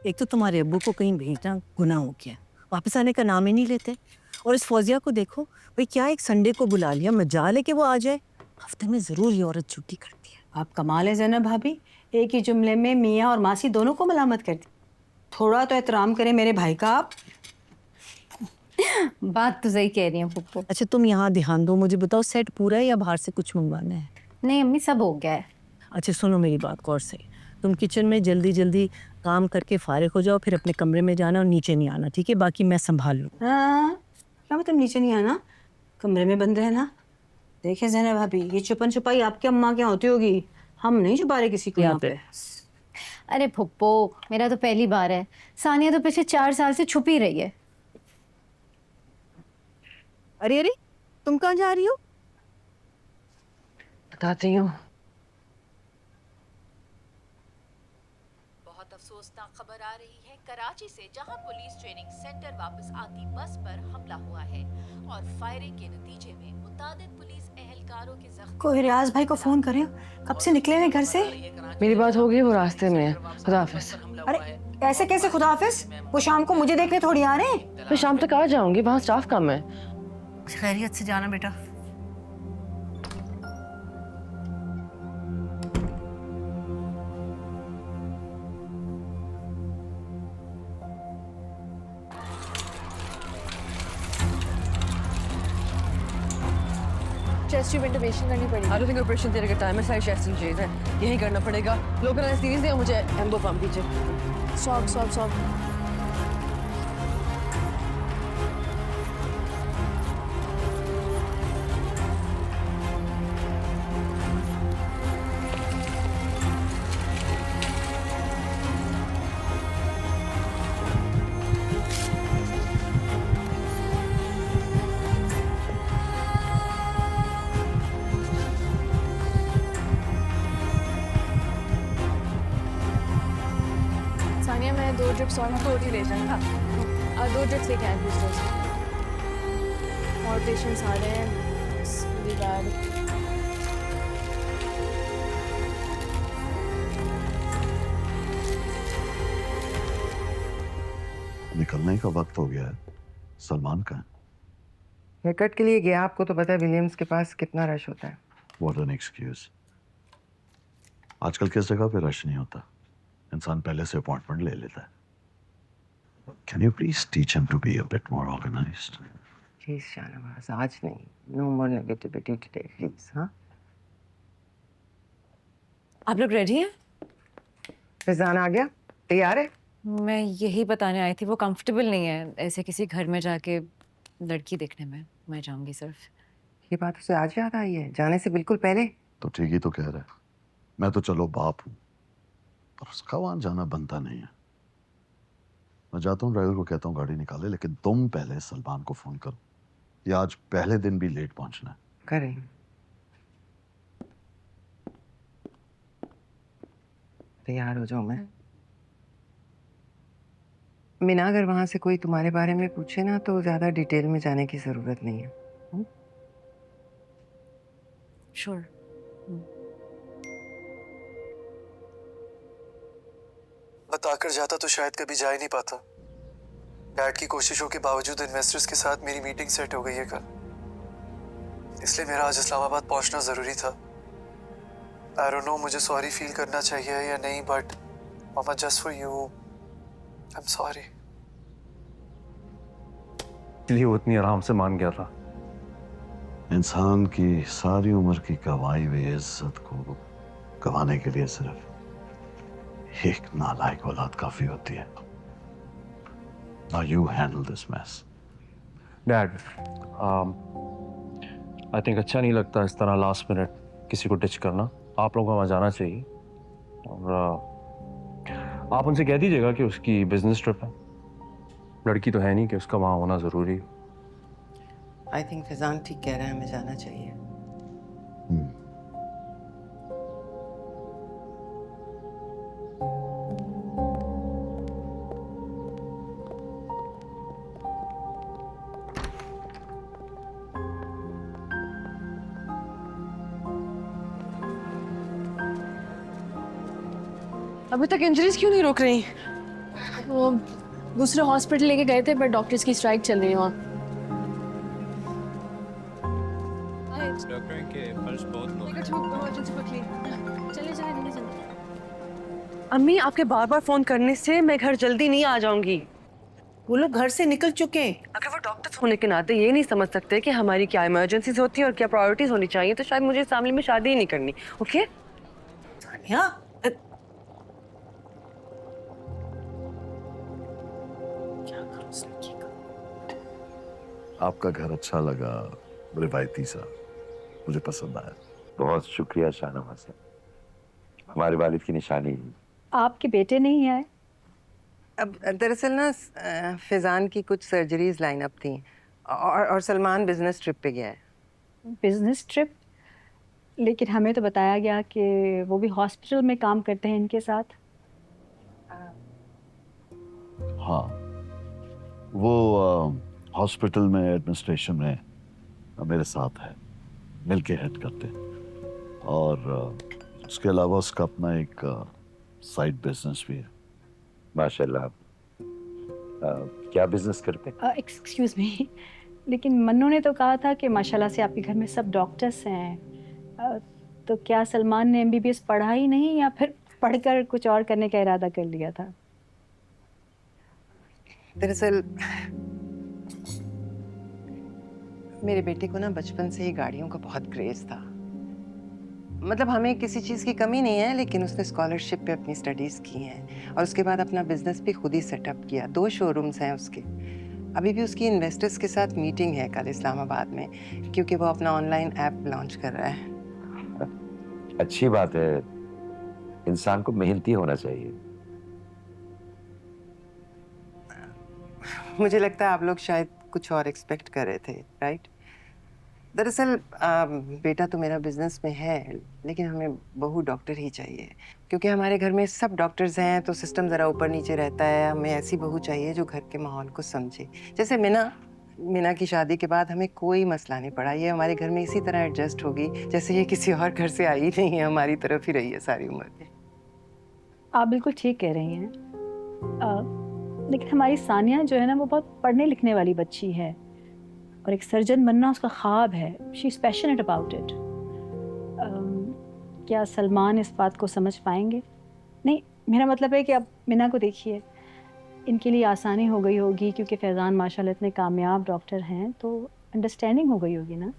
एक तो तुम्हारे अब्बू को कहीं भेजना गुनाह हो गया, वापस आने का नाम ही नहीं लेते। और इस फौजिया को देखो भाई, क्या एक संडे को बुला लिया, मजाल है कि वो आ जाए। हफ्ते में जरूर ये औरत छुट्टी करती है। आप कमाल है ज़ैनब भाभी, एक ही जुमले में मियाँ और मासी दोनों को मलामत कर दी। थोड़ा तो एहतराम करें मेरे भाई का आप। बात तो सही कह रही हैं पुप्पो। अच्छा तुम यहाँ ध्यान दो, मुझे बताओ सेट पूरा है या बाहर से कुछ मंगवाना है? नहीं अम्मी, सब हो गया है। अच्छा सुनो मेरी बात गौर से, तुम किचन में जल्दी जल्दी काम करके फारिग हो जाओ, फिर अपने कमरे में जाना और नीचे नहीं आना, ठीक है? बाकी मैं संभाल लूँ। हाँ, क्या मतलब नीचे नहीं आना, कमरे में बंद रहना? देखिए ज़ैनब भाभी, ये छुपन छुपाई आपकी अम्मा क्या होती होगी, हम नहीं छुपा रहे किसी को यहाँ पे। अरे पुप्पो, मेरा तो पहली बार है। सानिया तो पिछले 4 साल से छुप ही रही है। अरे अरे, तुम कहाँ जा रही हो? बताती हूँ। बहुत अफसोसनाक खबर आ रही है कराची से, जहां पुलिस ट्रेनिंग सेंटर वापस आती बस पर हमला हुआ है और फायरिंग के नतीजे में मुतादिद पुलिस एहलकारों के जख्मी। कोई रियाज भाई को फोन करें, कब से निकले हुए घर से? मेरी बात हो गई, वो रास्ते में है। खुदा हाफिज। अरे ऐसे कैसे खुदा हाफिज, वो शाम को मुझे देखने थोड़ी आ रहे हैं। मैं शाम तक आ जाऊंगी, वहाँ स्टाफ कम है। खैरियत से जाना बेटा। चेस्ट ट्यूब इंटुबेशन करनी पड़ेगी। आई डोंट थिंक ऑपरेशन तेरे का टाइम है, सारी चेस्ट इंजरीज है, यही करना पड़ेगा। लोकल एनेस्थीसिया, मुझे एम्बो पंप दीजिए। सॉब। सानिया, मैं 2 ड्रिप्स और थोड़ी ले जाऊँगा। 2 ड्रिप्स लेके आए बूस्टर से। और पेशेंट्स आ रहे हैं। It's really bad. निकलने का वक्त हो गया है। सलमान का हेयर कट के लिए गया, आपको तो पता है विलियम्स के पास कितना रश होता है। What an excuse. आजकल किस जगह पे रश नहीं होता, इंसान पहले से अपॉइंटमेंट ले लेता है। Can you please teach him to be a bit more organised? Please Shahnawaz, आज नहीं, no more negativity today please. हाँ, आप लोग रेडी हैं? फैजान आ गया, तैयार है? मैं यही बताने आई थी, वो कंफर्टेबल नहीं है ऐसे किसी घर में जाके लड़की देखने में। मैं जाऊंगी सिर्फ। ये बात उसे आज याद आई है, जाने से बिल्कुल पहले। तो ठीक ही तो कह रहा है। मैं तो चलो बाप हूं, पर उसका वहां जाना बनता नहीं है। मैं जाता हूँ, ड्राइवर को कहता हूँ गाड़ी निकाले, लेकिन तुम पहले सलमान को फोन करो, या आज पहले दिन भी लेट पहुंचना है। करें। तैयार हो जाओ। मैं मीना, अगर वहां से कोई तुम्हारे बारे में पूछे ना, तो ज्यादा डिटेल में जाने की जरूरत नहीं है। श्योर। बताकर जाता तो शायद कभी जा ही नहीं पाता। डैड की कोशिशों के बावजूद इन्वेस्टर्स के साथ मेरी मीटिंग सेट हो गई है कल, इसलिए मेरा आज इस्लामाबाद पहुंचना जरूरी था। आई डोंट नो मुझे सॉरी फील करना चाहिए या नहीं, but mama just for you I am sorry. इसलिए वो इतनी आराम से मान गया था। इंसान की सारी उम्र की कमाई हुई इज्जत को गंवाने के लिए सिर्फ एक नालायक औलाद काफी होती है। Now you handle this mess. Dad, I think अच्छा नहीं लगता इस तरह लास्ट मिनट किसी को डिच करना। आप लोगों को वहाँ जाना चाहिए, और आप उनसे कह दीजिएगा कि उसकी बिजनेस ट्रिप है, लड़की तो है नहीं कि उसका वहाँ होना ज़रूरी है। आई थिंक फैजान ठीक कह रहा है, हमें जाना चाहिए। अभी तक इंजरीज क्यों नहीं रोक रही? वो दूसरे हॉस्पिटल लेके गए थे, पर डॉक्टर्स की स्ट्राइक चल रही है वहाँ। अम्मी, आपके बार बार फोन करने से मैं घर जल्दी नहीं आ जाऊंगी। वो लोग घर से निकल चुके हैं। अगर वो डॉक्टर्स होने के नाते ये नहीं समझ सकते कि हमारी क्या इमरजेंसीज होती है और क्या प्रायोरिटीज होनी चाहिए, तो शायद मुझे इस फैमिली में शादी ही नहीं करनी। ओके? सानिया, आपका घर अच्छा लगा, रिवायती सा, मुझे पसंद आया। बहुत शुक्रिया शाहनवाज साहब, हमारे वालिद की निशानी। आपके बेटे नहीं आए? अब दरअसल ना फैज़ान की कुछ सर्जरीज लाइन अप थी और सलमान बिजनेस ट्रिप पे गया है। Business trip? लेकिन हमें तो बताया गया कि वो भी हॉस्पिटल में काम करते हैं इनके साथ। हाँ, वो हॉस्पिटल में एडमिनिस्ट्रेशन में मेरे साथ है, मिलके हेड करते हैं। और उसके अलावा उसका अपना एक साइड बिजनेस भी है। माशाल्लाह। क्या बिजनेस करते हैं? एक्सक्यूज मी, लेकिन मन्नू ने तो कहा था कि माशाल्लाह से आपके घर में सब डॉक्टर्स हैं। तो क्या सलमान ने MBBS पढ़ा ही नहीं, या फिर पढ़कर कुछ और करने का इरादा कर लिया था? दरअसल मेरे बेटे को ना बचपन से ही गाड़ियों का बहुत क्रेज था। मतलब हमें किसी चीज़ की कमी नहीं है, लेकिन उसने स्कॉलरशिप पे अपनी स्टडीज़ की हैं और उसके बाद अपना बिजनेस भी खुद ही सेटअप किया। 2 शोरूम्स हैं उसके। अभी भी उसकी इन्वेस्टर्स के साथ मीटिंग है कल इस्लामाबाद में, क्योंकि वो अपना ऑनलाइन ऐप लॉन्च कर रहा है। अच्छी बात है, इंसान को मेहनती होना चाहिए। मुझे लगता है आप लोग शायद कुछ और एक्सपेक्ट कर रहे थे, राइट? दरअसल बेटा तो मेरा बिजनेस में है, लेकिन हमें बहू डॉक्टर ही चाहिए, क्योंकि हमारे घर में सब डॉक्टर्स हैं तो सिस्टम ज़रा ऊपर नीचे रहता है। हमें ऐसी बहू चाहिए जो घर के माहौल को समझे। जैसे मीना की शादी के बाद हमें कोई मसला नहीं पड़ा। ये हमारे घर में इसी तरह एडजस्ट होगी जैसे ये किसी और घर से आई नहीं है, हमारी तरफ ही रही है सारी उम्र। आप बिल्कुल ठीक कह रही हैं। लेकिन हमारी सानिया जो है ना, वो बहुत पढ़ने लिखने वाली बच्ची है और एक सर्जन बनना उसका ख्वाब है। She is passionate about it. क्या सलमान इस बात को समझ पाएंगे? नहीं, मेरा मतलब है कि अब मीना को देखिए, इनके लिए आसानी हो गई होगी क्योंकि फैज़ान माशाल्लाह इतने कामयाब डॉक्टर हैं, तो अंडरस्टैंडिंग हो गई होगी ना।